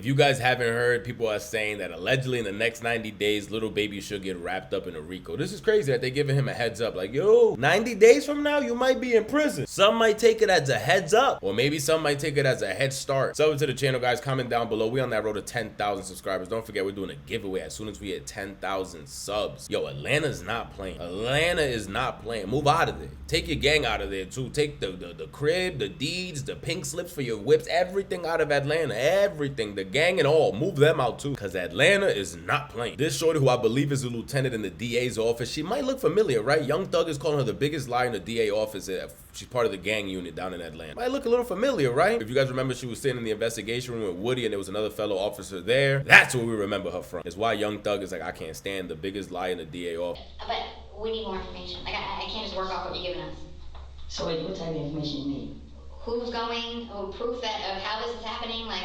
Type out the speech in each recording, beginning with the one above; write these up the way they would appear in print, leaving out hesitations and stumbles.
you guys haven't heard, people are saying that allegedly in the next 90 days, Lil Baby should get wrapped up in a RICO. This is crazy that they're giving him a heads up. Like, yo, 90 days from now, you might be in prison. Some might take it as a heads up, or maybe some might take it as a head start. Sub to the channel, guys. Comment down below. We on that road to 10,000 subscribers. Don't forget, we're doing a giveaway as soon as we hit 10,000 subs. Yo, Atlanta's not playing. Atlanta is not playing. Move out of there. Take your gang out of there, too. Take the crib, the deeds, the pink slips for your whips, everything out of Atlanta. Everything. The gang and all. Move them out, too, because Atlanta is not playing. This shorty, who I believe is a lieutenant in the DA's office, she might look familiar, right? Young Thug is calling her the biggest liar in the DA office. She's part of the gang unit down in Atlanta. Might look a little familiar, right? If you guys remember, she was sitting in the investigation room with Woody and there was another fellow officer there. That's where we remember her from. It's why Young Thug is like, I can't stand the biggest liar in the DA office. But we need more information. Like, I can't just work off what you're giving us. So wait, what type of information you need? Who's going, proof that of how this is happening, like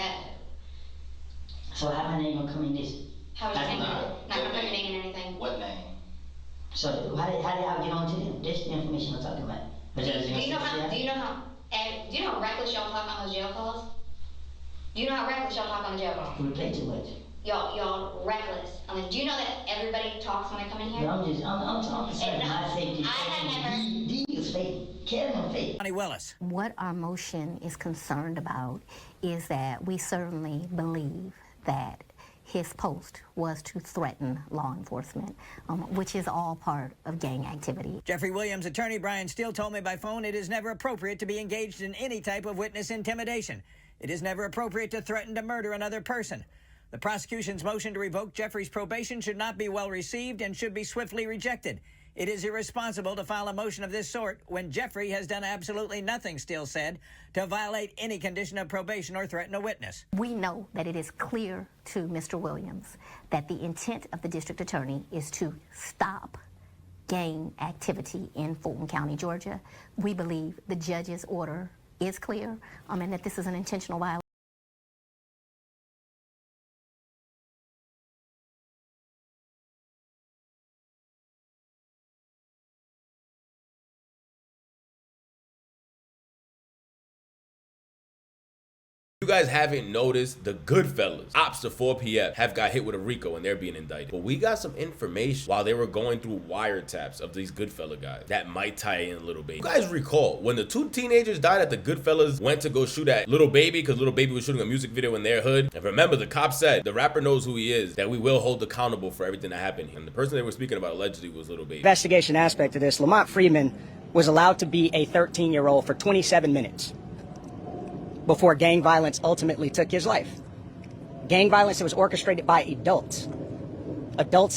So how my name gonna come in this? how is your name? Not gonna put your name in anything. What name? So how did I get on to them? This is the information I'm talking about. Do you know how reckless y'all talk on those jail calls? Do you know how reckless y'all talk on the jail calls? We play too much. Y'all reckless. I mean, do you know that everybody talks when they come in here? No, I'm saying my safety. I have never. D is fake. Kevin fake. Willis. What our motion is concerned about is that we certainly believe that his post was to threaten law enforcement, which is all part of gang activity. Jeffrey Williams' attorney, Brian Steele, told me by phone it is never appropriate to be engaged in any type of witness intimidation. It is never appropriate to threaten to murder another person. The prosecution's motion to revoke Jeffrey's probation should not be well received and should be swiftly rejected. It is irresponsible to file a motion of this sort when Jeffrey has done absolutely nothing, Steele said, to violate any condition of probation or threaten a witness. We know that it is clear to Mr. Williams that the intent of the district attorney is to stop gang activity in Fulton County, Georgia. We believe the judge's order is clear, and that this is an intentional violation. You guys haven't noticed, the Goodfellas, Opps to 4PF, have got hit with a RICO and they're being indicted. But we got some information while they were going through wiretaps of these Goodfella guys that might tie in a Lil Baby. You guys recall when the two teenagers died at the Goodfellas went to go shoot at Lil Baby because Lil Baby was shooting a music video in their hood? And remember, the cop said the rapper knows who he is, that we will hold accountable for everything that happened. And the person they were speaking about allegedly was Lil Baby. Investigation aspect of this, Lamont Freeman was allowed to be a 13-year-old for 27 minutes. Before gang violence ultimately took his life. Gang violence that was orchestrated by adults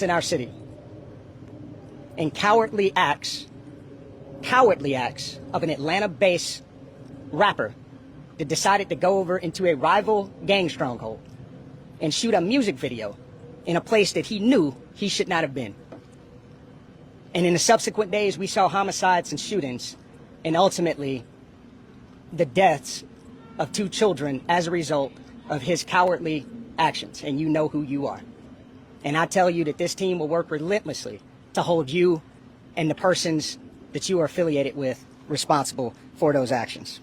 in our city. And cowardly acts of an Atlanta-based rapper that decided to go over into a rival gang stronghold and shoot a music video in a place that he knew he should not have been. And in the subsequent days, we saw homicides and shootings, and ultimately the deaths of 2 children as a result of his cowardly actions, and you know who you are. And I tell you that this team will work relentlessly to hold you and the persons that you are affiliated with responsible for those actions.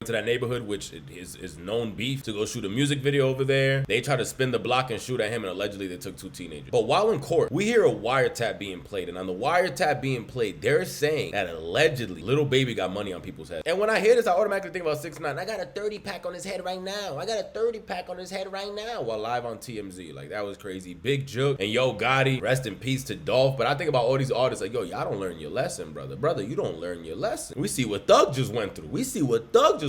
To that neighborhood, which is known beef, to go shoot a music video over there. They try to spin the block and shoot at him, and allegedly they took 2 teenagers. But while in court, we hear a wiretap being played, and on the wiretap being played, they're saying that allegedly Lil Baby got money on people's heads. And when I hear this, I automatically think about 6ix9ine. I got a 30 pack on his head right now. I got a 30 pack on his head right now, while live on TMZ. Like, that was crazy. Big Jook and Yo Gotti, rest in peace to Dolph. But I think about all these artists like, yo, y'all don't learn your lesson, brother. Brother, you don't learn your lesson. We see what Thug just went through.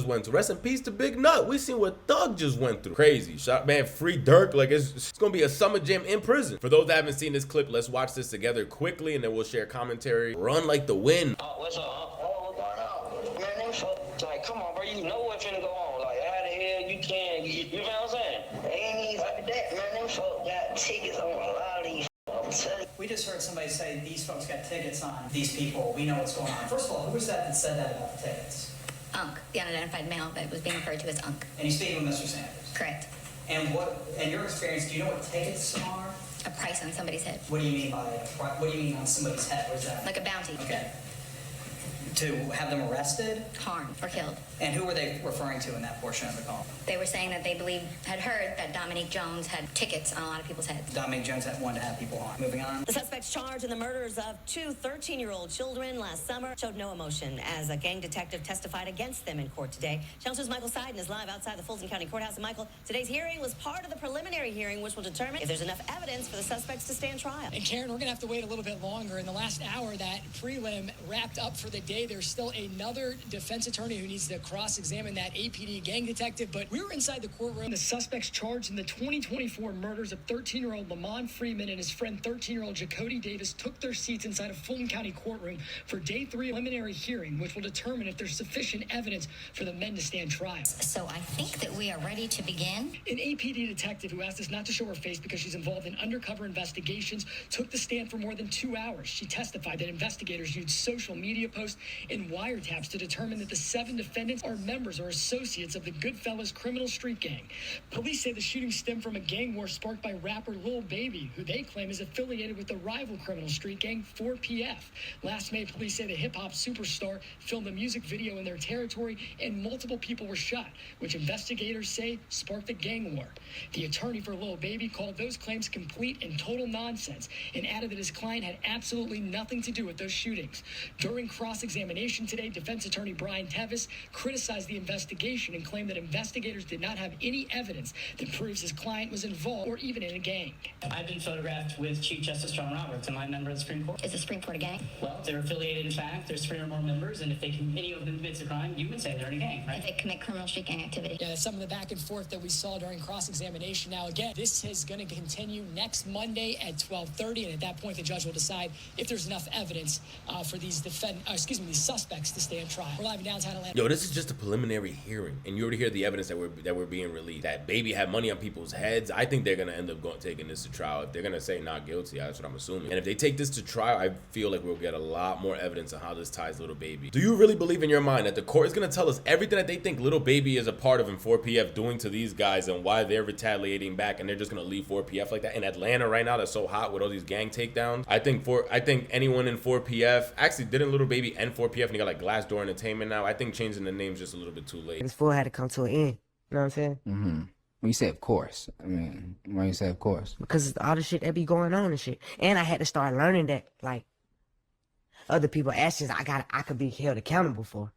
Rest in peace to Big Nut. We seen what Thug just went through. Crazy. Shot, man, free Dirk. Like, it's gonna be a summer jam in prison. For those that haven't seen this clip, let's watch this together quickly and then we'll share commentary. Run like the wind. Oh, what's up? Oh, man, them folks, like, come on, bro, you know what's finna go on. Like, how the hell you can, you know what I'm saying? Ain't even like that, man. Them folks got tickets on a lot of these. We just heard somebody say these folks got tickets on these people. We know what's going on. First of all, who was that said that about the tickets? Unc, the unidentified male that was being referred to as Unc. And he's speaking with Mr. Sanders? Correct. And what, in your experience, do you know what tickets are? A price on somebody's head. What do you mean by, what do you mean on somebody's head? What is that? Like a bounty. Okay. To have them arrested? Harmed or killed. And who were they referring to in that portion of the call? They were saying that they had heard that Dominique Jones had tickets on a lot of people's heads. Dominique Jones had wanted to have people harmed. Moving on. The suspects charged in the murders of two 13-year-old children last summer showed no emotion as a gang detective testified against them in court today. Channel 2's Michael Seiden is live outside the Fulton County Courthouse. And Michael, today's hearing was part of the preliminary hearing, which will determine if there's enough evidence for the suspects to stand trial. And Karen, we're going to have to wait a little bit longer. In the last hour, that prelim wrapped up for the day. There's still another defense attorney who needs to cross-examine that APD gang detective. But we were inside the courtroom. The suspects charged in the 2024 murders of 13-year-old Lamont Freeman and his friend 13-year-old Jacody Davis took their seats inside a Fulton County courtroom for day 3 preliminary hearing, which will determine if there's sufficient evidence for the men to stand trial. So I think that we are ready to begin. An APD detective who asked us not to show her face because she's involved in undercover investigations took the stand for more than 2 hours. She testified that investigators used social media posts and wiretaps to determine that the 7 defendants are members or associates of the Goodfellas criminal street gang. Police say the shooting stemmed from a gang war sparked by rapper Lil Baby, who they claim is affiliated with the rival criminal street gang 4PF. Last May, police say the hip-hop superstar filmed a music video in their territory and multiple people were shot, which investigators say sparked the gang war. The attorney for Lil Baby called those claims complete and total nonsense and added that his client had absolutely nothing to do with those shootings. During cross-examination today, defense attorney Brian Tevis criticized the investigation and claimed that investigators did not have any evidence that proves his client was involved or even in a gang. I've been photographed with Chief Justice John Roberts. Am I a member of the Supreme Court? Is the Supreme Court a gang? Well, they're affiliated in fact. There's 3 or more members, and if any of them commits a crime, you would say they're in a gang, right? If they commit criminal street gang activity. Yeah, some of the back and forth that we saw during cross-examination. Now, again, this is going to continue next Monday at 12:30, and at that point, the judge will decide if there's enough evidence for these these suspects to stand trial. We're live in downtown Atlanta. Yo, this is just a preliminary hearing, and you already hear the evidence that we're being released. That Baby had money on people's heads. I think they're gonna end up taking this to trial. If they're gonna say not guilty, that's what I'm assuming. And if they take this to trial, I feel like we'll get a lot more evidence on how this ties Lil Baby. Do you really believe in your mind that the court is gonna tell us everything that they think Lil Baby is a part of in 4PF doing to these guys and why they're retaliating back, and they're just gonna leave 4PF like that? In Atlanta right now, that's so hot with all these gang takedowns. I think anyone in 4PF, actually, didn't Lil Baby end 4PF and he got like Glass Door Entertainment now? I think changing the name's just a little bit too late. This fool had to come to an end. You know what I'm saying? Mm-hmm. When you say of course, I mean, why you say of course? Because all the shit that be going on and shit. And I had to start learning that, like, other people actions I could be held accountable for.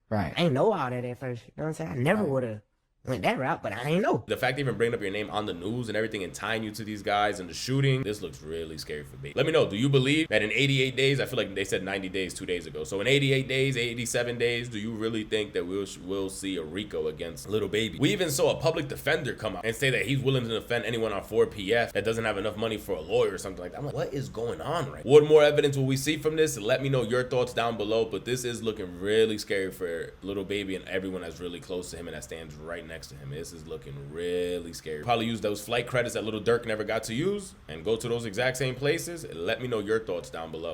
Right. I ain't know all that at first. You know what I'm saying? I never would have went that route, but I ain't know. The fact they even bring up your name on the news and everything and tying you to these guys and the shooting, this looks really scary for me. Let me know, do you believe that in 88 days, I feel like they said 90 days 2 days ago, so in 88 days, 87 days, do you really think that we'll see a RICO against Lil Baby? We even saw a public defender come out and say that he's willing to defend anyone on 4PF that doesn't have enough money for a lawyer or something like that. I'm like, what is going on right now? What more evidence will we see from this? Let me know your thoughts down below, but this is looking really scary for Lil Baby and everyone that's really close to him and that stands right next to him. This is looking really scary. Probably use those flight credits that Lil Durk never got to use and go to those exact same places. Let me know your thoughts down below.